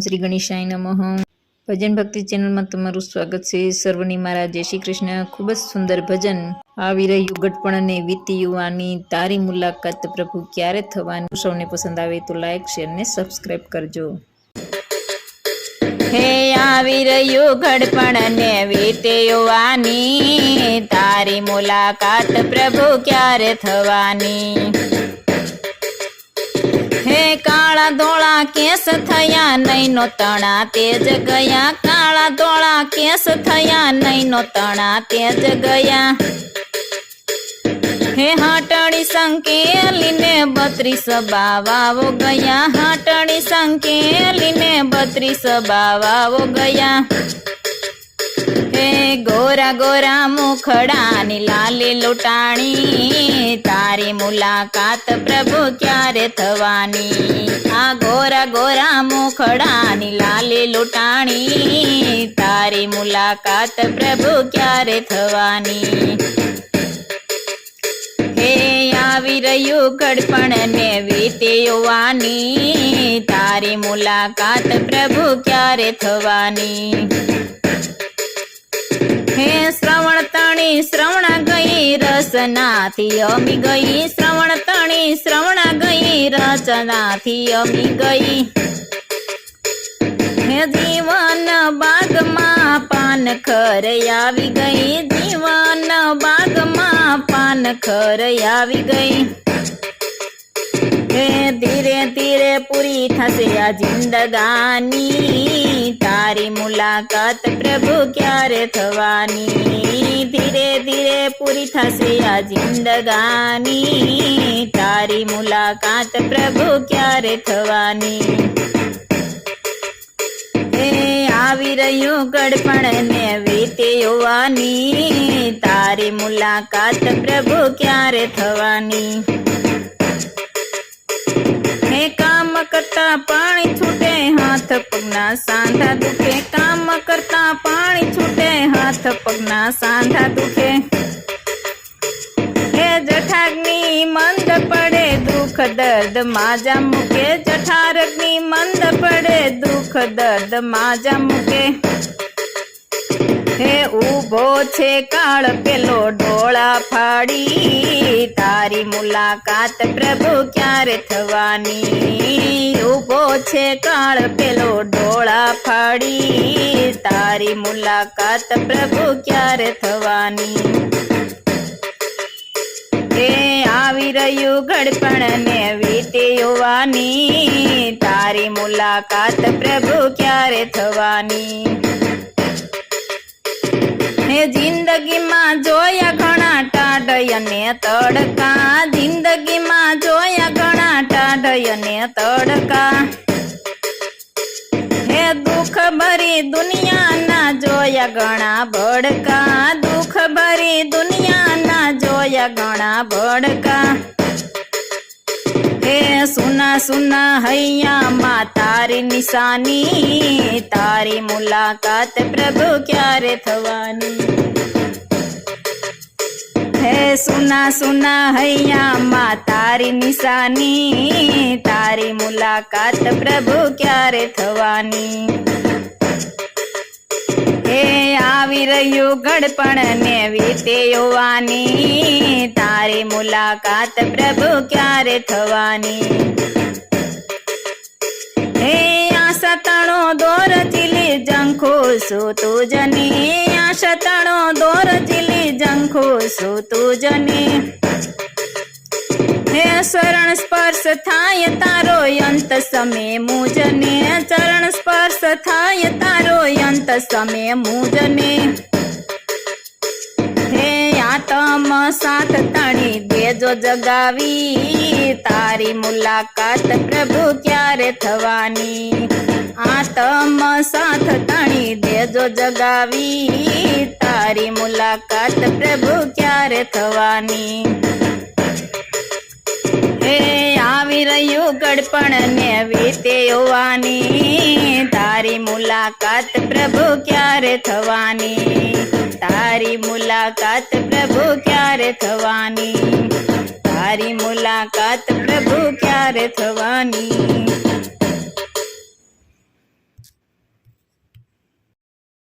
શ્રી ગણેશાય નમઃ। ભજન ભક્તિ ચેનલમાં તમારું સ્વાગત છે। સર્વની મારા જય શ્રી કૃષ્ણ। ખૂબ જ સુંદર ભજન આવી રહ્યું ગઢપણ ને વીતી યુવાની, તારી મુલાકાત પ્રભુ ક્યારે થવાની। સૌને પસંદ આવે તો લાઈક શેર ને સબસ્ક્રાઇબ કરજો। હે આવી રહ્યું ગઢપણ ને વીતે યુવાની, તારી મુલાકાત પ્રભુ ક્યારે થવાની। હે કાળા ધોળા કેસ થયા નૈનો તણા તેજ ગયા, કાળા ધોળા કેસ થયા નૈનો તણા તેજ ગયા। હે હાટડી સંકેલીને 32 બાવાઓ ગયા, હાટડી સંકેલીને 32 બાવાઓ ગયા। હે ગોરા ગોરા મુખડાની લાલી લૂંટાણી, તારી મુલાકાત પ્રભુ ક્યારે થવાની। આ ગોરા ગોરા મુખડાની લાલી લૂંટાણી, તારી મુલાકાત પ્રભુ ક્યારે થવાની। હે આવી રહ્યું ગઢપણ ને વીતે યુવાની, તારી મુલાકાત પ્રભુ ક્યારે થવાની। હે શ્રવણ તણી શ્રવણ ગઈ રસનાથી અમી ગઈ, શ્રવણ તણી શ્રવણ ગઈ રચનાથી અમી ગઈ। હે જીવન બાગમાં પાનખર આવી ગઈ, જીવન બાગમાં પાનખર આવી ગઈ। હે ધીરે ધીરે પૂરી થશે આ જિંદગાની, તારી મુલાકાત પ્રભુ ક્યારે થવાની। ધીરે ધીરે પૂરી થશે આ જિંદગાની, તારી મુલાકાત પ્રભુ ક્યારે થવાની। હે આવી રહ્યું ગઢપણ ને વીતે યુવાની, તારી મુલાકાત પ્રભુ ક્યારે થવાની। હે કામ કરતા પાણી છૂટે હાથ પગના સાંધા દુખે, કામ કરતા પાણી છૂટે હાથ પગના સાંધા દુખે। હે જઠાગ્નિ મંદ પડે દુઃખ દર્દ માજા મૂકે, જઠારગ્નિ મંદ પડે દુઃખ દર્દ માજા મૂકે। હે ઊભો છે કાળ પેલો ડોળા ફાડી, તારી મુલાકાત પ્રભુ ક્યારે થવાની। ઊભો છે કાળ પેલો ડોળા ફાડી, તારી મુલાકાત પ્રભુ ક્યારે થવાની। હે આવી રહ્યું ગઢપણ ને વીતે યુવાની, તારી મુલાકાત પ્રભુ ક્યારે થવાની। હે જિંદગીમાં જોયા ઘણા ટાઢય ને તડકા, જિંદગીમાં જોયા ઘણા ટાઢય ને તડકા। હે દુઃખ ભરી દુનિયાના જોયા ઘણા ભડકા, દુઃખ ભરી દુનિયાના જોયા ઘણા ભડકા। હે સુના સુના હૈયામાં તારી નિશાની, તારી મુલાકાત પ્રભુ ક્યારે થવાની। હે સુના સુના હૈયામાં તારી નિશાની, તારી મુલાકાત પ્રભુ ક્યારે થવાની। હે આવી રહ્યું ગઢપણ ને વીતે યુવાની, તારી મુલાકાત પ્રભુ ક્યારે થવાની। હે આશા તણો દોર ચીલી જંખો શું તુજની, આશા તણો દોર ચીલી જંખો શું તુજની। હે શરણ સ્પર્શ થાય તારો અંત સમે મુજને, ચરણ સ્પર્શ થાય તારો અંત સમે મુજને। હે આતમ સાથ તણી દેજો જગાવી, તારી મુલાકાત પ્રભુ ક્યારે થવાની। આતમ સાથ તણી દેજો જગાવી, તારી મુલાકાત પ્રભુ ક્યારે થવાની। હે આવી રહ્યું ગઢપણ ને વીતે યુવાની, તારી મુલાકાત પ્રભુ ક્યારે થવાની। તારી મુલાકાત પ્રભુ ક્યારે થવાની, તારી મુલાકાત પ્રભુ ક્યારે થવાની।